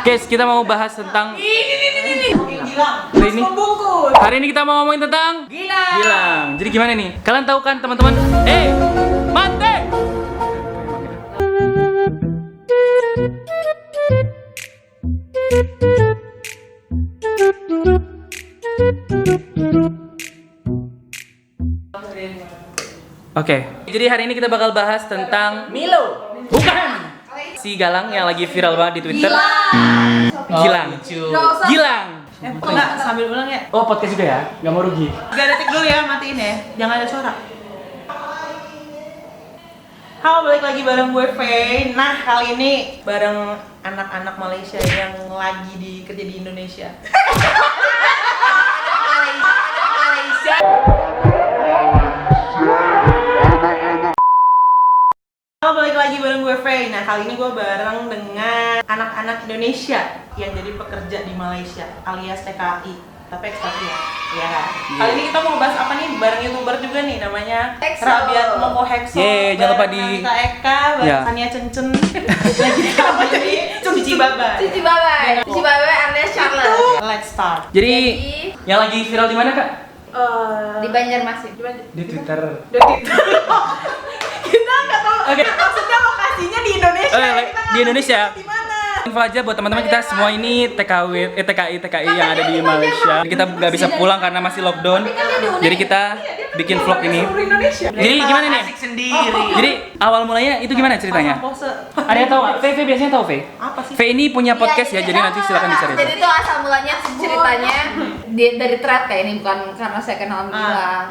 Guys, kita mau bahas tentang Ini Gilang. Hari ini? Membungkus. hari ini kita mau ngomongin tentang Gilang. Jadi gimana nih? Kalian tahu kan teman-teman? Mate! Oke, jadi hari ini kita bakal bahas tentang Milo. bukan si Galang yang lagi viral banget di Twitter. Gilang. Gilang. Enggak, sambil ulang ya. Oh, podcast juga ya? Nggak mau rugi. 3 detik dulu ya, matiin ya. Jangan ada suara. Halo, balik lagi bareng gue Faye. Nah, kali ini bareng anak-anak Malaysia yang lagi kerja di Indonesia. Halo, balik lagi bareng gue Faye. Nah, kali ini gue bareng dengan anak-anak Indonesia yang jadi pekerja di Malaysia alias TKI, tapi ekspatriat. Ya. Kali ini kita mau bahas apa nih? Bareng YouTuber juga nih, namanya Hexo. Rabiat Moko Hexo. Yeay, jangan lupa bareng di- Navita Eka, bareng Ya. Sania Cencen. Lagi apa ini? Cici Baba. Cici Babai alias Charlotte. Let's start. Jadi yang lagi viral di mana, Kak? Di Banjarmasin. Di Twitter. Kita nggak tahu. Oke. Maksudnya lokasinya di Indonesia. Oh, Kita nggak di Indonesia. tahu Di mana? Info aja buat teman-teman kita semua ini TKI yang ada di Malaysia. Kita nggak bisa pulang karena masih lockdown. Jadi kita bikin vlog ini. Seluruh Indonesia. Jadi gimana nih? sendiri. Jadi awal mulanya itu gimana ceritanya? Pasang pose. Ada yang tahu nggak? V biasanya tahu V. Apa sih? V ini punya podcast ya, jadi nanti silakan dicari. Jadi itu asal mulanya ceritanya dari thread kayak ini, bukan karena saya kenal Gilang.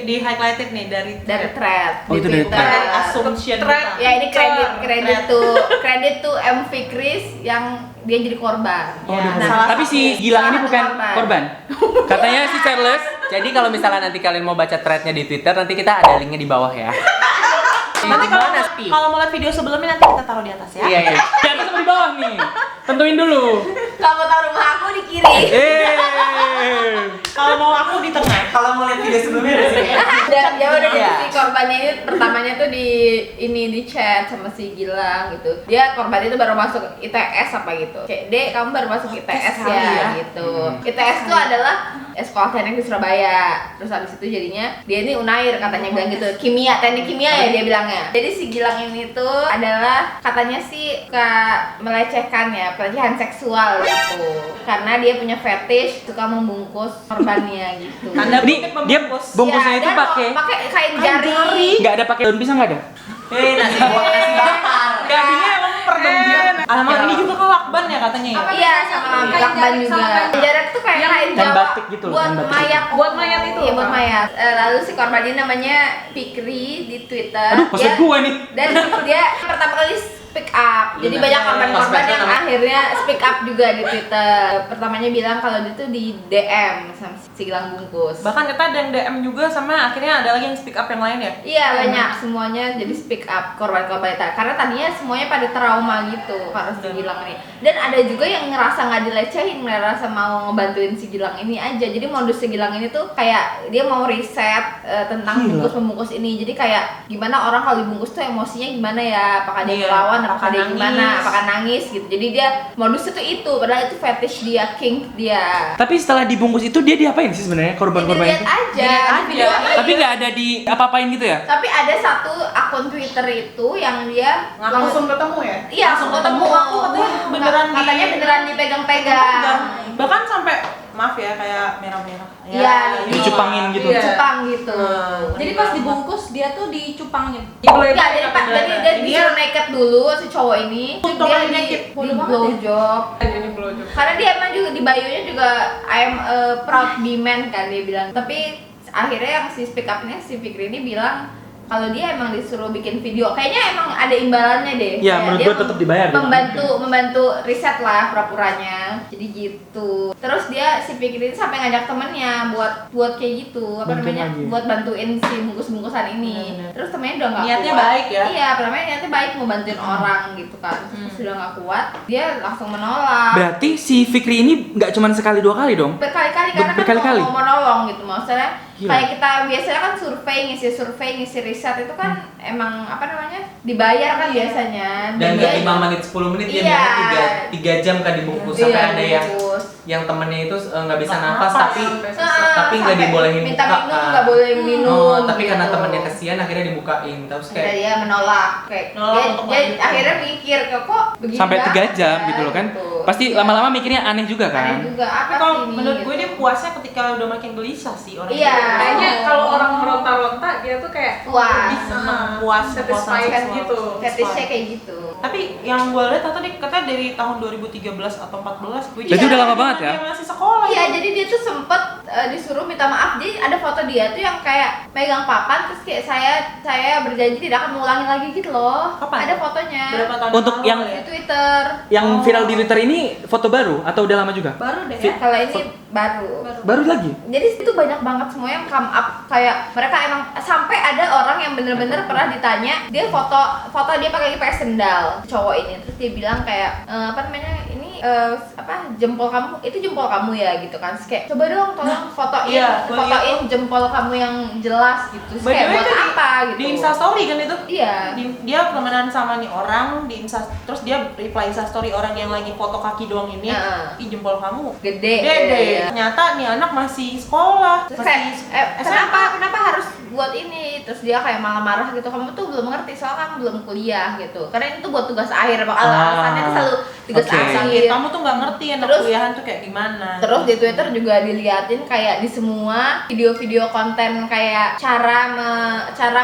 Di highlighted nih dari Thread. Oh, di itu dari Twitter. thread. dari assumption kita. Ya ini kredit tuh MV Chris yang dia jadi korban. Oh, Ya, udah. salah Tapi satu- si Gilang ini salah bukan korban. korban. Katanya si Charles. Jadi kalau misalnya nanti kalian mau baca threadnya di Twitter, nanti kita ada linknya di bawah ya. Nanti kalau mau lihat video sebelumnya nanti kita taruh di atas ya. Iya ya. Di atas atau di bawah nih? Tentuin dulu. Kamu tahu rumah aku di kiri. Kalau mau aku di tengah. Kalau mau lihat video sebelumnya di sini. Ya udah Iya. si korbannya ini pertamanya tuh di chat sama si Gilang gitu. Dia korban itu baru masuk ITS apa gitu. Kayak Dek, kamu baru masuk ITS Sekali ya ya. gitu. ITS itu adalah sekolah teknik di Surabaya. Terus habis itu jadinya dia ini Unair katanya bilang gitu. Kimia, teknik kimia ya dia bilangnya. Jadi si Gilang ini tuh adalah katanya sih melecehkan ya, pelecehan seksual gitu. Karena dia punya fetish suka membungkus korbannya gitu. Tanda Ini kutip dia membungkus. bungkusnya Ya, itu dan pakai pakai kain jari. nggak ada pakai daun pisang nggak ada? Nasi nasi bakar. Gadingnya emang perdamaian. Alamak ini juga kan lakban ya katanya ya. Iya, sama lakban juga. Jarak tuh kayak kain dan Jawa batik gitu loh, buat dan batik. mayat. Buat mayat itu. Iya, buat mayat. Lalu si korban ini namanya Fikri di Twitter. Aduh, maksud gue nih. Dan dia pertama kali speak up. Jadi banyak korban-korban yang akhirnya speak up juga di Twitter. Pertamanya bilang kalau dia tuh di DM sama si Gilang bungkus. Bahkan kita ada yang DM juga sama akhirnya ada lagi yang speak up yang lain ya. Iya, banyak semuanya jadi speak up korban-korban itu. Karena tadinya semuanya pada trauma gitu karena si Gilang ini. Dan ada juga yang ngerasa nggak dilecehin, ngerasa mau ngebantuin si Gilang ini aja. Jadi modus si Gilang ini tuh kayak dia mau riset tentang Gila. bungkus-bungkus ini. Jadi kayak gimana orang kalau dibungkus tuh emosinya gimana ya? Apakah dia Iya, melawan, apakah apakah dia nangis. gimana, apakah nangis gitu. Jadi dia modusnya tuh itu, padahal itu fetish dia, kink dia. Tapi setelah dibungkus itu dia diapain sih sebenarnya korban-korban Dilihat itu? aja, Dilihat di aja. videoin. Tapi nggak ada di apa-apain gitu ya? Tapi ada satu akun Twitter itu yang dia Langsung ketemu ya? iya langsung ketemu Aku katanya beneran katanya beneran dipegang-pegang. Bahkan sampai maaf ya kayak merah-merah. Iya, Dicupangin gitu. Cupang gitu. Jadi pas dibungkus dia tuh dicupangin. Enggak, jadi Pak, jadi dia disuruh naked dulu si cowok ini. Terus Foto dia kan di naked. blow job. Karena dia emang juga di bio-nya juga I am a proud B-man kan dia bilang. Tapi akhirnya yang si speak up-nya si Fikri ini bilang kalau dia emang disuruh bikin video, kayaknya emang ada imbalannya deh. Iya, Kayak menurut dia gue tetap dibayar. membantu riset lah pura-puranya. Jadi gitu. Terus dia si Fikri ini sampai ngajak temennya buat kayak gitu, apa Bantuin namanya? lagi. Buat bantuin si bungkus-bungkusan ini. Terus temennya udah nggak Niatnya kuat. baik ya? Iya, pertamanya niatnya baik mau bantuin orang gitu kan. Terus udah nggak kuat, dia langsung menolak. Berarti si Fikri ini nggak cuma sekali dua kali dong? Berkali-kali karena kan Berkali-kali? mau menolong gitu maksudnya Gila. Kayak kita biasanya kan ngisi riset itu kan emang apa namanya dibayar kan biasanya. Dan dia- nggak 5 menit 10 menit dia Iya. bilangnya 3 jam kan dibungkus Iya, sampai ada dibungkus. yang temennya itu nggak bisa Nggak nafas nafas tapi Sampai nggak dibolehin minta buka minum kan. nggak boleh minum. Oh, tapi karena gitu. temennya kesian akhirnya dibukain terus Akhirnya kayak dia menolak kayak Nolak dia, untuk dia lanjutin. akhirnya mikir kok begini Sampai 3 banget jam ya, gitu loh kan. gitu. Pasti Iya. lama-lama mikirnya aneh juga Aneh kan. juga apa Tapi kalau sih ini, menurut gue gitu. dia puasnya ketika udah makin gelisah sih orang Iya. itu. Kayaknya kalau orang meronta-ronta dia tuh kayak Wah. bisa puas Satisfied kepuasan gitu. fetishnya kayak gitu. Tapi yang gue lihat tadi katanya dari tahun 2013 atau 14 which Jadi is udah lama banget ya? Dia masih sekolah. Iya, jadi dia tuh sempet disuruh minta maaf. Jadi ada foto dia tuh yang kayak megang papan terus kayak saya berjanji tidak akan mengulangi lagi gitu loh. Kapan? Ada fotonya. Berapa tahun Untuk lalu yang- ya? Di Twitter. Yang viral di Twitter ini foto baru atau udah lama juga? baru deh ya. Kalau ini baru. Baru lagi. Jadi itu banyak banget semua yang come up kayak mereka emang sampai ada orang yang bener-bener pernah ditanya dia foto dia pakai sendal cowok ini terus dia bilang kayak apa namanya ini jempol kamu itu jempol kamu ya gitu kan terus kayak coba dong tolong iya, gua fotoin jempol kamu yang jelas gitu terus By the kayak way, buat itu apa gitu Di Instastory kan itu? iya Dia temenan sama nih orang di terus dia reply Instastory orang yang lagi foto kaki doang ini. Heeh. Ih jempol kamu gede gede. iya. Ternyata nih anak masih sekolah, Terus kayak, SMA. kenapa harus buat ini? Terus dia kayak malah marah gitu, kamu tuh belum ngerti soalnya kamu belum kuliah gitu. Karena itu tuh buat tugas akhir, alasannya tuh selalu tugas Oke. akhir. Kamu tuh nggak ngerti anak Terus- kuliahan tuh kayak gimana. Terus di Twitter juga diliatin kayak di semua video-video konten kayak cara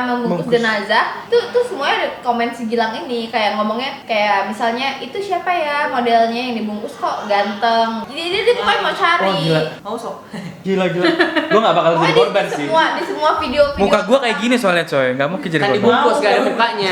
membungkus Bungkus. jenazah tuh semuanya ada komen si Gilang ini kayak ngomongnya kayak misalnya itu siapa ya modelnya yang dibungkus kok ganteng. Jadi dia pokoknya mau cari. Wah, gila. Mau sok. Gila. Gue gak bakal jadi Pokoknya korban di sih. semua video-video Muka gue kayak gini soalnya coy, gak mungkin jadi kan korban. dibungkus gak ada mukanya.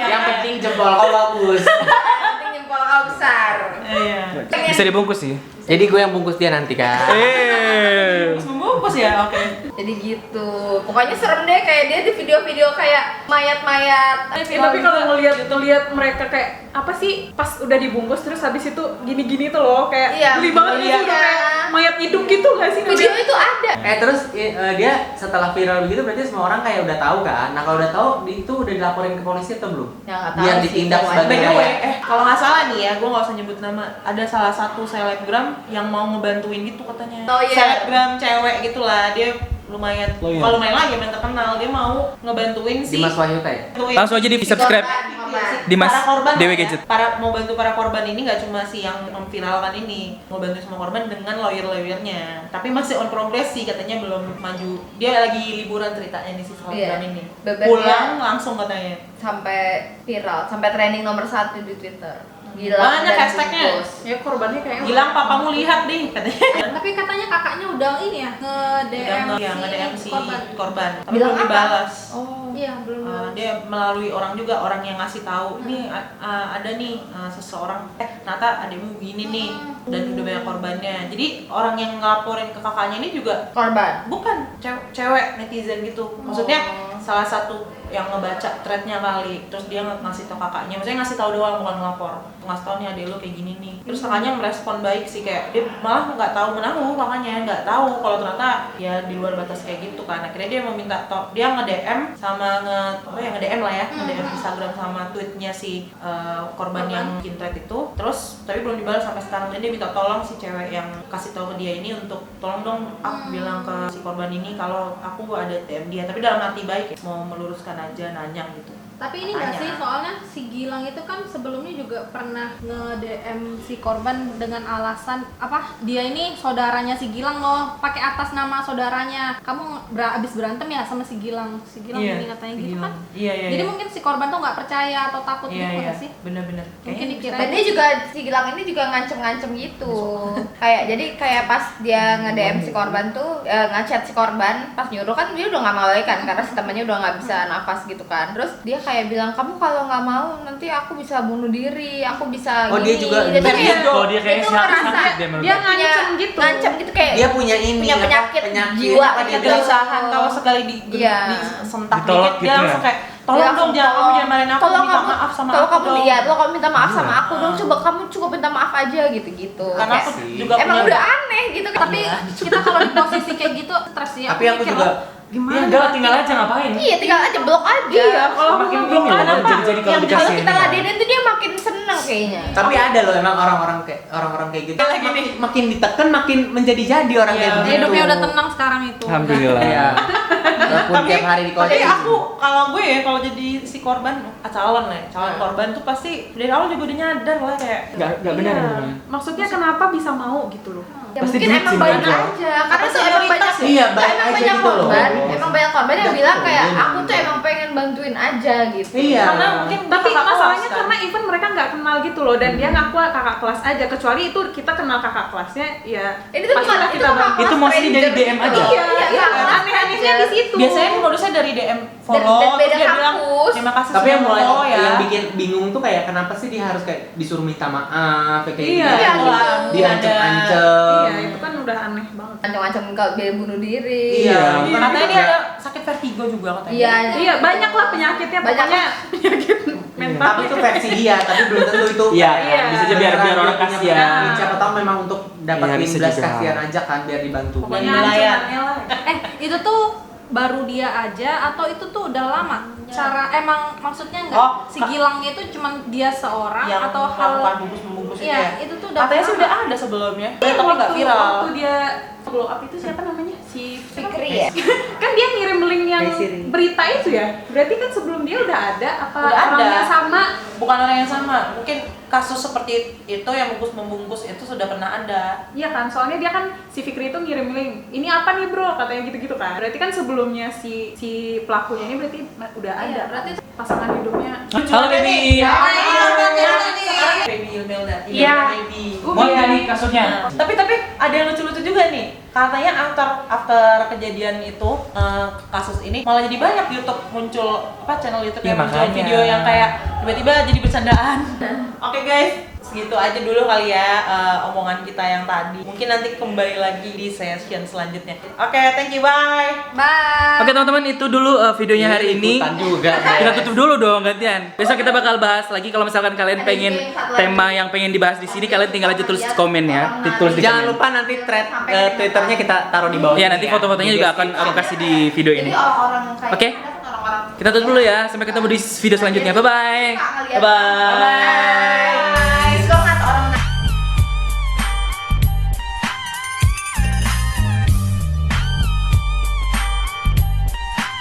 Yang penting jempol kau bagus. penting jempol kau besar. Iya. Bisa dibungkus sih. Jadi gue yang bungkus dia nanti kan. Terus membungkus ya, oke. Jadi gitu. Pokoknya serem deh kayak dia di video-video kayak mayat-mayat. Tapi kalau ngeliat mereka kayak apa sih pas udah dibungkus terus habis itu gini-gini tuh loh kayak Iya, geli banget iya. gitu kayak mayat hidup gitu nggak sih? Video itu ada. Terus dia setelah viral begitu berarti semua orang kayak udah tahu kan. Nah kalau udah tahu itu udah dilaporin ke polisi atau belum? Ya nggak tahu Biar sih, ditindak itu sebagai By the aja. way, kalau nggak salah nih ya, gue nggak usah nyebut nama. Ada salah satu selebgram yang mau ngebantuin gitu katanya. Oh, iya. Selebgram cewek gitulah, dia lumayan. Loyal. Kalau lumayan lah, ya main terkenal. Dia mau ngebantuin si. Dimas Wahyu ya? Langsung aja di subscribe. Dimas para korban Dewi ya. Gadget. Mau bantu para korban ini nggak cuma si yang memviralkan ini, mau bantu semua korban dengan lawyer-lawyernya. Tapi masih on progress sih, katanya belum maju. Dia lagi liburan ceritanya nih si selebgram Iya. ini. Bebernya- Pulang langsung katanya. Sampai viral, sampai trending nomor 1 di Twitter. Gila. Banyak dan hashtagnya. bungkus. Ya korbannya kayaknya Bilang papamu lihat deh katanya. Tapi katanya kakaknya udah ini ya nge-DM Udah nge-DM si korban. Tapi Bilang belum apa? dibalas. Oh. Iya, belum. Dia melalui orang juga, orang yang ngasih tahu ini ada nih seseorang ternyata ademu gini nih dan udah banyak korbannya. Jadi orang yang ngelaporin ke kakaknya ini juga Korban. bukan cewek netizen gitu. Maksudnya salah satu yang ngebaca threadnya kali, terus dia ngasih tau kakaknya, maksudnya ngasih tahu doang bukan ngelapor, ngasih tau nih adek lo kayak gini nih. Terus kakaknya merespon baik sih, kayak dia malah nggak tahu menahu, kakaknya nggak tahu kalau ternyata ya di luar batas kayak gitu kan. Akhirnya dia meminta dia nge-DM sama nge-DM lah ya, nge-DM Instagram sama tweetnya si korban yang bikin thread itu. Terus tapi belum dibalas sampai sekarang, dan dia minta tolong si cewek yang kasih tahu ke dia ini untuk tolong dong bilang ke si korban ini kalau aku ada DM dia, tapi dalam hati baik ya, mau meluruskan aja, nanya gitu. Tapi ini nggak Tanya. sih, soalnya si Gilang itu kan sebelumnya juga pernah nge-DM si korban dengan alasan apa? Dia ini saudaranya si Gilang loh, pakai atas nama saudaranya. Kamu abis berantem ya sama si Gilang? Si Gilang ini katanya si gitu Gilang. kan? Iya. Jadi mungkin si korban tuh nggak percaya atau takut gitu nggak sih? Bener-bener. Mungkin dikira Dan dia juga si Gilang ini juga ngancem-ngancem gitu. Kayak pas dia nge-DM si korban tuh ngechat si korban, pas nyuruh kan dia udah nggak mau lagi kan karena si temannya udah nggak bisa nafas gitu kan. Terus dia kayak bilang kamu kalau nggak mau nanti aku bisa bunuh diri, aku bisa Oh, gini. dia juga Dia tuh gitu. kayak Oh, dia kayak itu sakit ngerasa dia menurut dia gue. ngancem gitu. ngancem gitu kayak Dia punya ini punya apa, penyakit jiwa apa dia gitu. bilang? Kegelisahan kalau sekali Iya. disentak Ditolak dikit, dia gitu langsung ya? kayak Tolong dong, jangan kamu jangan marahin aku, minta maaf sama kalau aku kamu dong. iya, kalau kamu minta maaf sama aku dong, coba kamu cukup minta maaf aja gitu-gitu. Karena Kayak, aku juga emang punya- udah aneh gitu kan. Tapi kita kalau di posisi kayak gitu stres ya. Tapi aku mikir, juga gimana? Ya enggak, tinggal aja ngapain. Iya, tinggal aja blok aja. Iya, kalau Makin aku bingung blok loh, apa? jadi kalau Yang dikasih kalau kita ini. ladenin tuh dia makin seneng kayaknya. tapi ada loh emang orang-orang kayak gitu. Lagi nih. Makin ditekan makin menjadi-jadi orang Iya. kayak begitu. Hidupnya udah tenang sekarang itu. Alhamdulillah. Iya. Walaupun tiap hari di tapi kocek. aku kalau gue ya kalau jadi si korban calon korban tuh pasti dari awal juga udah nyadar lah kayak Enggak benar. Iya. Benar. Maksudnya kenapa bisa mau gitu loh? Ya Pasti mungkin duit emang sih, banyak Mbak. aja. Karena Apa tuh emang prioritas banyak. ya? Iya, Emang banyak aja banyak gitu loh. korban. Emang banyak korban yang bilang kayak Betul. aku tuh emang pengen bantuin aja gitu. Iya. karena mungkin Tapi kakak masalahnya kelas, kan? karena even mereka nggak kenal gitu loh, dan dia ngaku kakak kelas aja, kecuali itu kita kenal kakak kelasnya ya. Ini tuh pas bukan kita bantu. Itu mostly dari DM aja. Iya, Iya, aneh-anehnya di situ. biasanya modusnya dari DM follow Dan beda terus dia bilang kampus. terima kasih Tapi yang sudah mulai follow ya. yang bikin bingung tuh kayak kenapa sih dia harus kayak disuruh minta maaf kayak Iya, gitu. iya, gitu. Diancem-ancem. Iya, itu kan udah aneh banget. Ancam-ancam kalau dia bunuh diri. Iya. Katanya dia ada sakit vertigo juga katanya. Iya. Iya, banyak lah penyakitnya, Banyak. pokoknya penyakit mental. Tapi itu versi dia, tapi belum tentu itu. Iya, Iya. bisa aja biar beneran orang dia punya kasihan. penyakit. Siapa tahu memang untuk dapat Iya, bisa belas juga. kasihan aja kan biar dibantu. Pokoknya Dan nelayan. ancamannya lah. Itu tuh baru dia aja atau itu tuh udah lama? Cara emang maksudnya enggak Oh, si Gilangnya itu cuman dia seorang yang atau hal melakukan bungkus-membungkus itu Iya, ya. itu tuh udah Katanya sih lama. udah ada sebelumnya. Iya, Tapi nggak viral. waktu dia blow up itu siapa namanya? Si Fikri ya. kan dia ngirim link yang Kaisiri. berita itu ya. Berarti kan sebelum dia udah ada apa Udah ada. orangnya sama? Bukan orang yang sama. Mungkin kasus seperti itu yang bungkus-membungkus itu sudah pernah ada. Iya kan, soalnya dia kan si Fikri itu ngirim link. Ini apa nih bro? Katanya gitu-gitu kan. Berarti kan sebelumnya si pelakunya ini berarti udah ada. Iya, berarti pasangan hidupnya. Halo baby. Baby Imelda. Iya. Baby. Mau nggak nih kasusnya? Tapi ada yang lucu-lucu juga nih. Katanya after kejadian itu kasus ini malah jadi banyak YouTube muncul channel YouTube Iya, yang muncul makanya. video yang kayak tiba-tiba jadi bercandaan. Oke guys, segitu aja dulu kali ya omongan kita yang tadi. Mungkin nanti kembali lagi di session selanjutnya. Oke, thank you, bye. Bye. Oke teman-teman, itu dulu videonya hari ini. Ikutan juga. Kita tutup dulu dong gantian. Besok kita bakal bahas lagi. Kalau misalkan kalian pengen tema yang pengen dibahas di sini, kalian tinggal aja tulis di komen ya. Tulis di Jangan komen. lupa nanti thread Twitternya kita taruh di bawah. Ya sini nanti foto-fotonya juga akan aku kasih di video Jadi ini. orang-orang kayak Oke. kita kan orang-orang Kita tutup dulu ya. Sampai ketemu di video selanjutnya. Bye bye. Kak, kali ya. Bye bye.